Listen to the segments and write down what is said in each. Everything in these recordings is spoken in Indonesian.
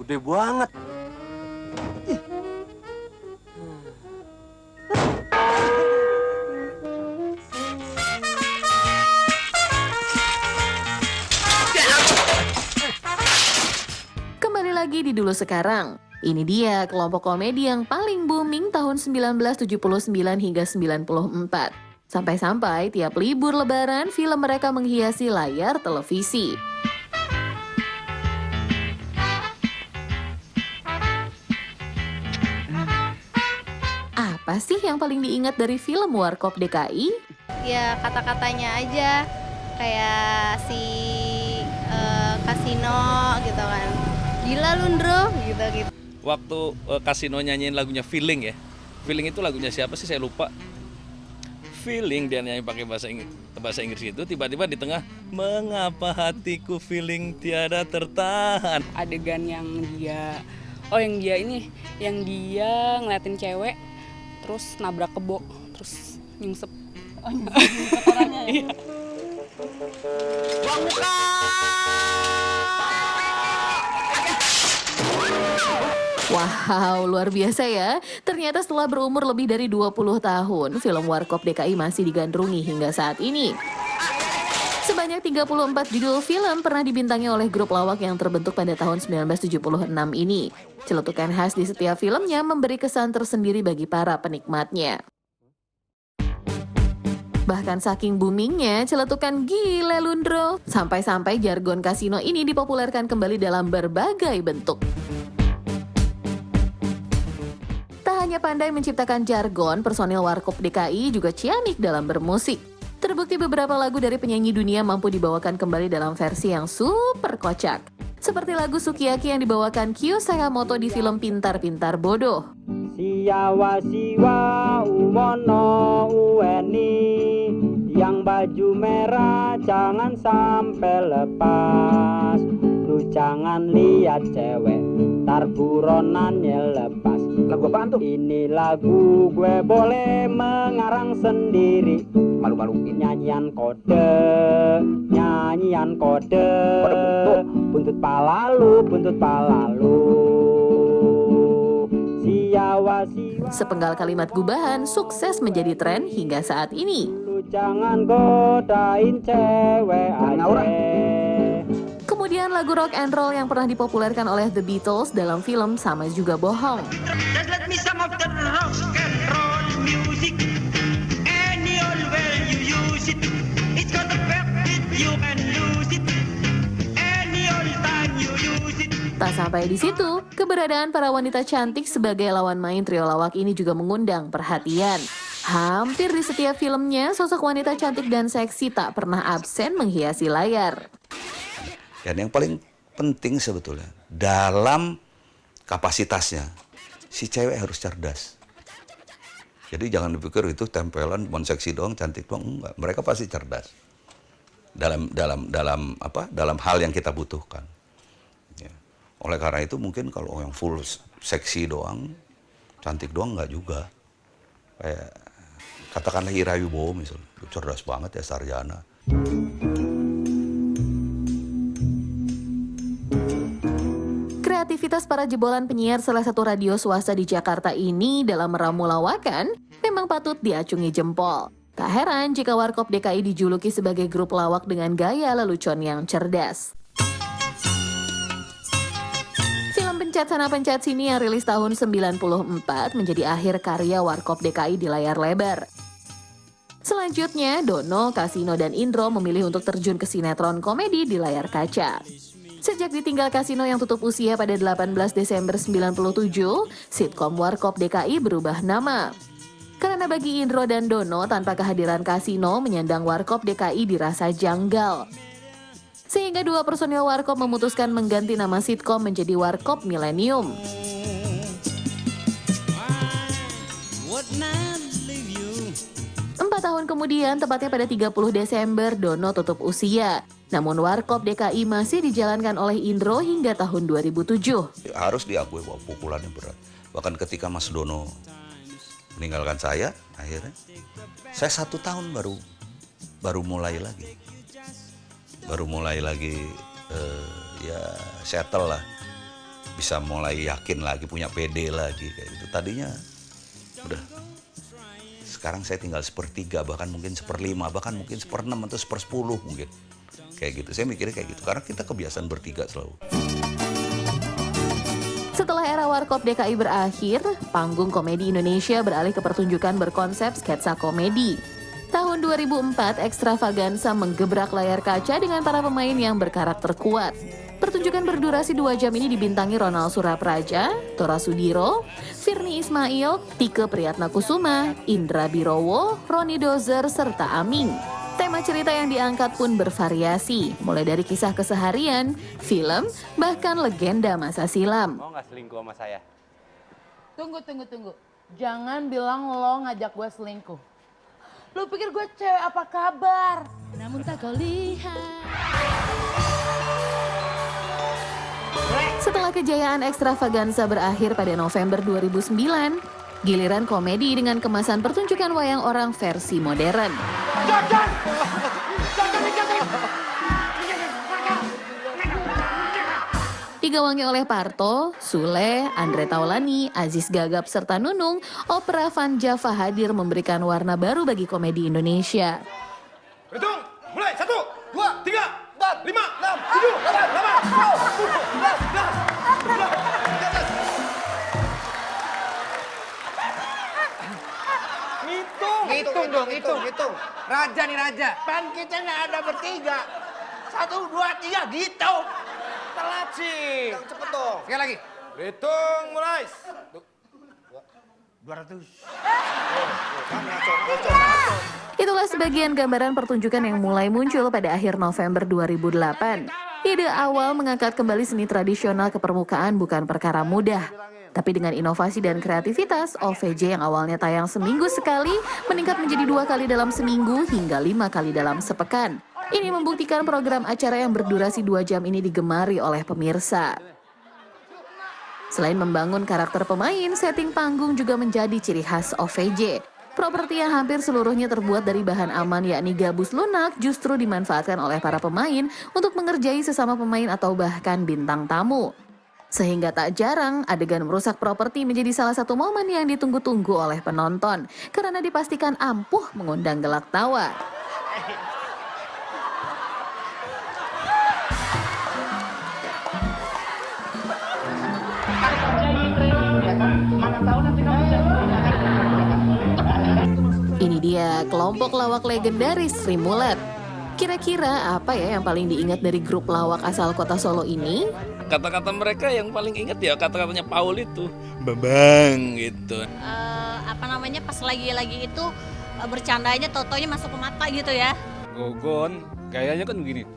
Gede banget. Kembali lagi di Dulu Sekarang. Ini dia kelompok komedi yang paling booming tahun 1979 hingga 94. Sampai-sampai tiap libur lebaran film mereka menghiasi layar televisi. Apa sih yang paling diingat dari film Warkop DKI? Ya kata-katanya aja kayak si Kasino gitu kan, gila Lundro gitu. Waktu Kasino nyanyiin lagunya Feeling ya, Feeling itu lagunya siapa sih saya lupa. Feeling dia nyanyi pakai bahasa Inggris itu, tiba-tiba di tengah mengapa hatiku feeling tiada tertahan. Adegan yang dia yang dia ngeliatin cewek terus nabrak kebo terus nyungsep. Orangnya ya. Wow, luar biasa ya. Ternyata setelah berumur lebih dari 20 tahun, film Warkop DKI masih digandrungi hingga saat ini. Sebanyak 34 judul film pernah dibintangi oleh grup lawak yang terbentuk pada tahun 1976 ini. Celetukan khas di setiap filmnya memberi kesan tersendiri bagi para penikmatnya. Bahkan saking boomingnya, celetukan gile Lundro, sampai-sampai jargon kasino ini dipopulerkan kembali dalam berbagai bentuk. Tak hanya pandai menciptakan jargon, personil Warkop DKI juga ciamik dalam bermusik. Terbukti beberapa lagu dari penyanyi dunia mampu dibawakan kembali dalam versi yang super kocak. Seperti lagu Sukiyaki yang dibawakan Kyo Sakamoto di film Pintar-Pintar Bodoh. Siawa siwa uwono uweni, yang baju merah jangan sampai lepas. Lu jangan lihat cewek, tar buronannya lepas. Lagu apaan tuh? Ini lagu gue boleh mengarang sendiri. Malu-maluin nyanyian kode. Buntut palalu. Siawa siwa. Sepenggal kalimat gubahan sukses menjadi tren hingga saat ini. Lu jangan godain cewek aja. Kemudian lagu rock and roll yang pernah dipopulerkan oleh The Beatles dalam film sama juga bohong. Just let me some of the rock and roll music. Any old way you use it. It's got the fact that you can lose it. Any old time you use it. Tak sampai di situ, keberadaan para wanita cantik sebagai lawan main trio lawak ini juga mengundang perhatian. Hampir di setiap filmnya, sosok wanita cantik dan seksi tak pernah absen menghiasi layar. Dan yang paling penting sebetulnya, dalam kapasitasnya, si cewek harus cerdas. Jadi jangan dipikir itu tempelan, cuma seksi doang, cantik doang, enggak. Mereka pasti cerdas. Dalam hal yang kita butuhkan. Ya. Oleh karena itu mungkin kalau yang full seksi doang, cantik doang enggak juga. Kayak katakanlah Ira Wibowo misalnya, cerdas banget ya, sarjana. Kreativitas para jebolan penyiar salah satu radio swasta di Jakarta ini dalam meramu lawakan memang patut diacungi jempol. Tak heran jika Warkop DKI dijuluki sebagai grup lawak dengan gaya lelucon yang cerdas. Film Pencet Sana Pencet Sini yang rilis tahun 94 menjadi akhir karya Warkop DKI di layar lebar. Selanjutnya, Dono, Kasino, dan Indro memilih untuk terjun ke sinetron komedi di layar kaca. Sejak ditinggal Kasino yang tutup usia pada 18 Desember 97, sitkom Warkop DKI berubah nama. Karena bagi Indro dan Dono, tanpa kehadiran Kasino, menyandang Warkop DKI dirasa janggal. Sehingga dua personil Warkop memutuskan mengganti nama sitkom menjadi Warkop Millennium. 4 tahun kemudian, tepatnya pada 30 Desember, Dono tutup usia. Namun Warkop DKI masih dijalankan oleh Indro hingga tahun 2007. Harus diakui bahwa pukulannya berat. Bahkan ketika Mas Dono meninggalkan saya, akhirnya saya 1 tahun baru mulai lagi. Ya settle lah. bisa mulai yakin lagi, punya PD lagi kayak gitu. Tadinya udah, sekarang saya tinggal 1/3, bahkan mungkin 1/5, bahkan mungkin 1/6 atau 1/10 mungkin. Kayak gitu, saya mikirnya kayak gitu, karena kita kebiasaan bertiga selalu. Setelah era Warkop DKI berakhir, panggung komedi Indonesia beralih ke pertunjukan berkonsep sketsa komedi. Tahun 2004, Extravaganza menggebrak layar kaca dengan para pemain yang berkarakter kuat. Pertunjukan berdurasi 2 jam ini dibintangi Ronald Surapraja, Tora Sudiro, Virnie Ismail, Tike Priyatnakusuma, Indra Birowo, Roni Dozer, serta Aming. Tema cerita yang diangkat pun bervariasi, mulai dari kisah keseharian, film, bahkan legenda masa silam. Mau nggak selingkuh sama saya? Tunggu. Jangan bilang lo ngajak gue selingkuh. Lo pikir gue cewek apa kabar? Namun tak kau lihat. Setelah kejayaan Extravaganza berakhir pada November 2009, giliran komedi dengan kemasan pertunjukan wayang orang versi modern. Digawangi oleh Parto, Sule, Andre Taulani, Aziz Gagap, serta Nunung, opera Van Java hadir memberikan warna baru bagi komedi Indonesia. Hitung, mulai 1, 2, 3, 4, 5, 6, 7, 8, 9, 10, 11, 12. Hitung. Raja nih raja. Pan kita nggak ada bertiga. 1, 2, 3 gitu. Telat sih. Yang cepet dong. Sekali lagi. Hitung mulai. 200. Itulah sebagian gambaran pertunjukan yang mulai muncul pada akhir November 2008. Ide awal mengangkat kembali seni tradisional ke permukaan bukan perkara mudah. Tapi dengan inovasi dan kreativitas, OVJ yang awalnya tayang seminggu sekali, meningkat menjadi 2 kali dalam seminggu hingga 5 kali dalam sepekan. Ini membuktikan program acara yang berdurasi 2 jam ini digemari oleh pemirsa. Selain membangun karakter pemain, setting panggung juga menjadi ciri khas OVJ. Properti yang hampir seluruhnya terbuat dari bahan aman yakni gabus lunak justru dimanfaatkan oleh para pemain untuk mengerjai sesama pemain atau bahkan bintang tamu. Sehingga tak jarang adegan merusak properti menjadi salah satu momen yang ditunggu-tunggu oleh penonton karena dipastikan ampuh mengundang gelak tawa. Ini dia kelompok lawak legendaris Sri Mulat. Kira-kira apa ya yang paling diingat dari grup lawak asal kota Solo ini? Kata-kata mereka yang paling ingat ya kata-katanya Paul itu, Bambang gitu. Pas lagi itu bercandanya totonya masuk ke mata gitu ya. Gogon, gayanya kan begini.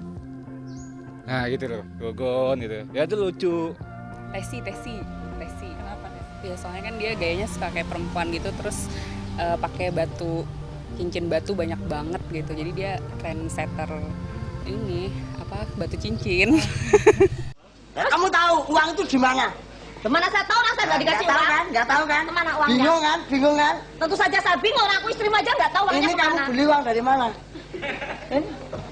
Nah gitu loh, Gogon gitu. Ya itu lucu. Tesi. Kenapa Tesi? Ya soalnya kan dia gayanya suka kayak perempuan gitu, terus pakai cincin batu banyak banget gitu. Jadi dia trendsetter ini, batu cincin. Kamu tahu uang itu di mana? Kemana saya tahu, saya nggak dikasih uang. Nggak tahu kan? Kemana uangnya? Bingung kan? Tentu saja saya bingung, orang aku istrimu aja nggak tahu uangnya Ini kemana. kamu beli uang dari mana?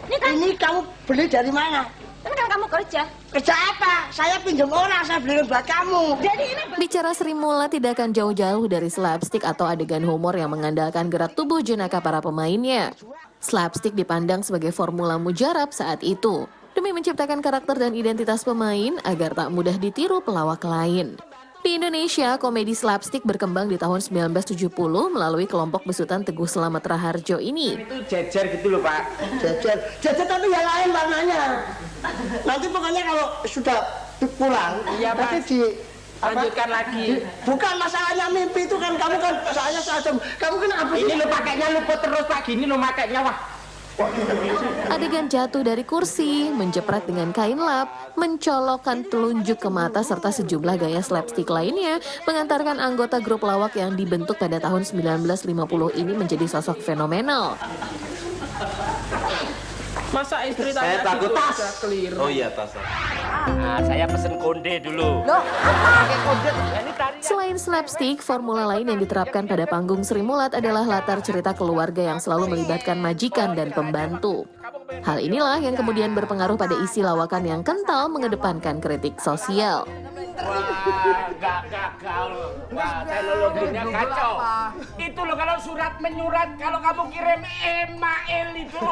Ini kamu beli dari mana? Ini kan kamu kerja. Kerja apa? Saya pinjam orang, saya beliin buat kamu. Jadi ini Bicara Sri Mulat tidak akan jauh-jauh dari slapstick atau adegan humor yang mengandalkan gerak tubuh jenaka para pemainnya. Slapstick dipandang sebagai formula mujarab saat itu, demi menciptakan karakter dan identitas pemain agar tak mudah ditiru pelawak lain. Di Indonesia, komedi slapstick berkembang di tahun 1970 melalui kelompok besutan Teguh Slamet Raharjo ini. Itu jejer gitu loh Pak. Jejer tapi yang lain warnanya. Nanti pokoknya kalau sudah pulang, Iya, Pak. nanti Lanjutkan lagi. Bukan masalahnya mimpi itu kan, kamu kan soalnya seajam. Kamu kan apa sih? Ini lo pakainya luput terus Pak, gini lo makainya wah. Adegan jatuh dari kursi, menjepret dengan kain lap, mencolokkan telunjuk ke mata serta sejumlah gaya slapstick lainnya mengantarkan anggota grup lawak yang dibentuk pada tahun 1950 ini menjadi sosok fenomenal. Masa istri saya takut tas. Keliru. Oh iya tas. Nah, saya pesen konde dulu. loh, Pakai konde. Ini tadi. Selain slapstick, formula lain yang diterapkan pada panggung Sri Mulat adalah latar cerita keluarga yang selalu melibatkan majikan dan pembantu. Hal inilah yang kemudian berpengaruh pada isi lawakan yang kental mengedepankan kritik sosial. Wah, teknologinya kacau. Itu loh kalau surat menyurat, kalau kamu kirim email itu.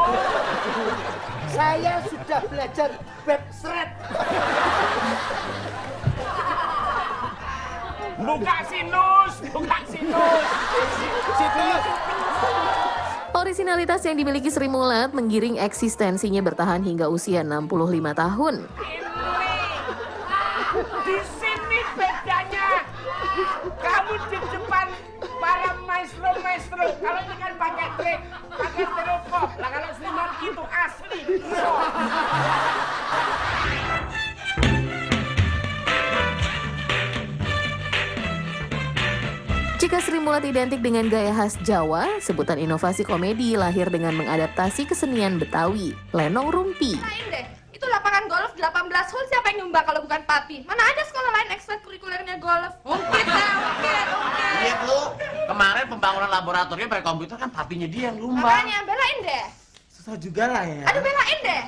Saya sudah belajar web thread. Buka sinus. Sinus. Orisinalitas yang dimiliki Sri Mulat menggiring eksistensinya bertahan hingga usia 65 tahun. Di sini bedanya. Kamu di depan para maestro. Kalau ini kan pakai trik, pakai stereoskop. Lah kalau Sliman itu asli. Jika Sri Mulat identik dengan gaya khas Jawa, sebutan inovasi komedi lahir dengan mengadaptasi kesenian Betawi, Lenong Rumpi. Deh. Itu lapangan golf 18 hole, siapa yang nyumbang kalau bukan papi? Mana ada sekolah lain ekstrakurikulernya golf? Ungkit. Iya Bu, kemarin pembangunan laboratorium pakai komputer kan papinya dia yang nyumbang. Makanya belain deh. Susah juga lah ya. Aduh belain deh.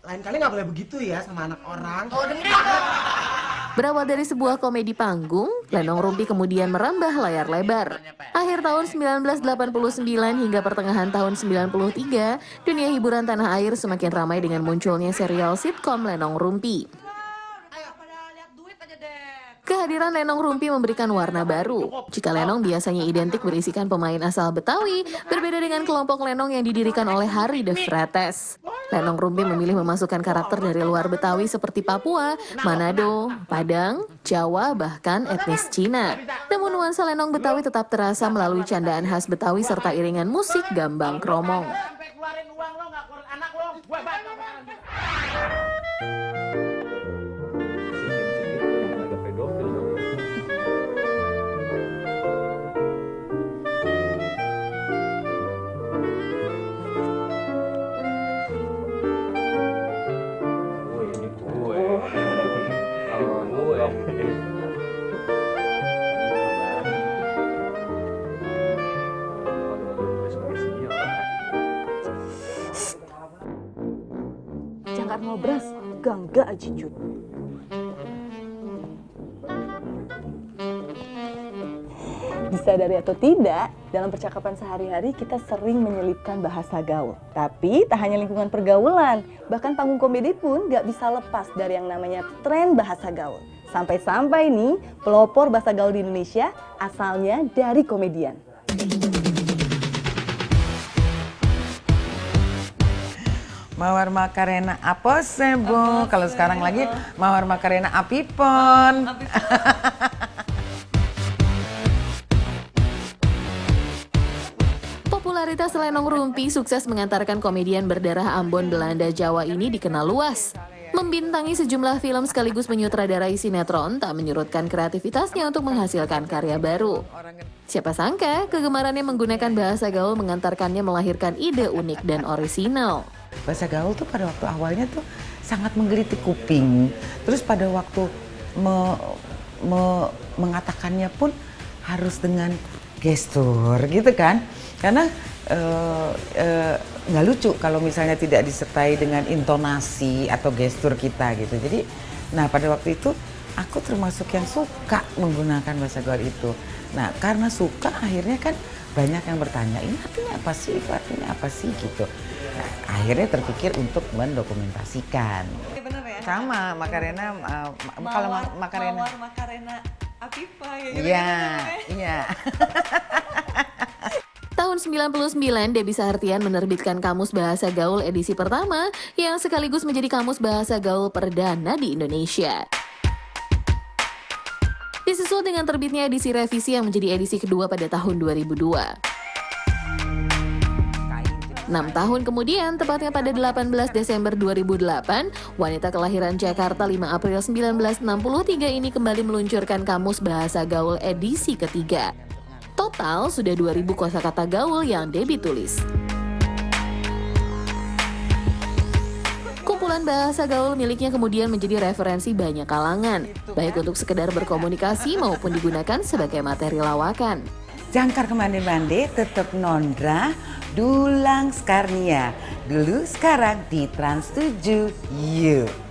Lain kali nggak boleh begitu ya sama anak orang. Oh dengerin. Berawal dari sebuah komedi panggung, Lenong Rumpi kemudian merambah layar lebar. Akhir tahun 1989 hingga pertengahan tahun 93, dunia hiburan tanah air semakin ramai dengan munculnya serial sitkom Lenong Rumpi. Kehadiran Lenong Rumpi memberikan warna baru. Jika Lenong biasanya identik berisikan pemain asal Betawi, berbeda dengan kelompok Lenong yang didirikan oleh Harry de Frates. Lenong Rumpi memilih memasukkan karakter dari luar Betawi seperti Papua, Manado, Padang, Jawa, bahkan etnis Cina. Namun nuansa Lenong Betawi tetap terasa melalui candaan khas Betawi serta iringan musik gambang kromong. Jangan ngobras, gangga aja Jud. Disadari atau tidak, dalam percakapan sehari-hari kita sering menyelipkan bahasa gaul. Tapi tak hanya lingkungan pergaulan, bahkan panggung komedi pun gak bisa lepas dari yang namanya tren bahasa gaul. Sampai-sampai nih, pelopor bahasa gaul di Indonesia asalnya dari komedian. Mawar Makarena apa sebo? Kalau sekarang lagi Mawar Makarena apipon. Popularitas Lenong Rumpi sukses mengantarkan komedian berdarah Ambon Belanda Jawa ini dikenal luas. Membintangi sejumlah film sekaligus menyutradarai sinetron tak menyurutkan kreativitasnya untuk menghasilkan karya baru. Siapa sangka kegemarannya menggunakan bahasa gaul mengantarkannya melahirkan ide unik dan orisinal. Bahasa gaul tuh pada waktu awalnya tuh sangat menggelitik kuping. Terus pada waktu mengatakannya pun harus dengan gestur gitu kan. Karena nggak lucu kalau misalnya tidak disertai dengan intonasi atau gestur kita gitu. Jadi, nah pada waktu itu aku termasuk yang suka menggunakan bahasa gaul itu. Nah karena suka akhirnya kan banyak yang bertanya, ini artinya apa sih, itu artinya apa sih gitu. Nah, akhirnya terpikir untuk mendokumentasikan. Bener ya? Sama Makarena, kalau Makarena. Mawar Makarena Apipa ya gitu. Iya. Tahun 99, Debbie Sahartian menerbitkan Kamus Bahasa Gaul edisi pertama yang sekaligus menjadi kamus bahasa gaul perdana di Indonesia. Disusul dengan terbitnya edisi revisi yang menjadi edisi kedua pada tahun 2002. 6 tahun kemudian, tepatnya pada 18 Desember 2008, wanita kelahiran Jakarta 5 April 1963 ini kembali meluncurkan Kamus Bahasa Gaul edisi ketiga. Total sudah 2.000 kosakata gaul yang Debbie tulis. Kumpulan bahasa gaul miliknya kemudian menjadi referensi banyak kalangan, baik untuk sekedar berkomunikasi maupun digunakan sebagai materi lawakan. Jangkar kemande-mande tetap Nondra Dulang Skarnia. Dulu sekarang di Trans 7. Yuk.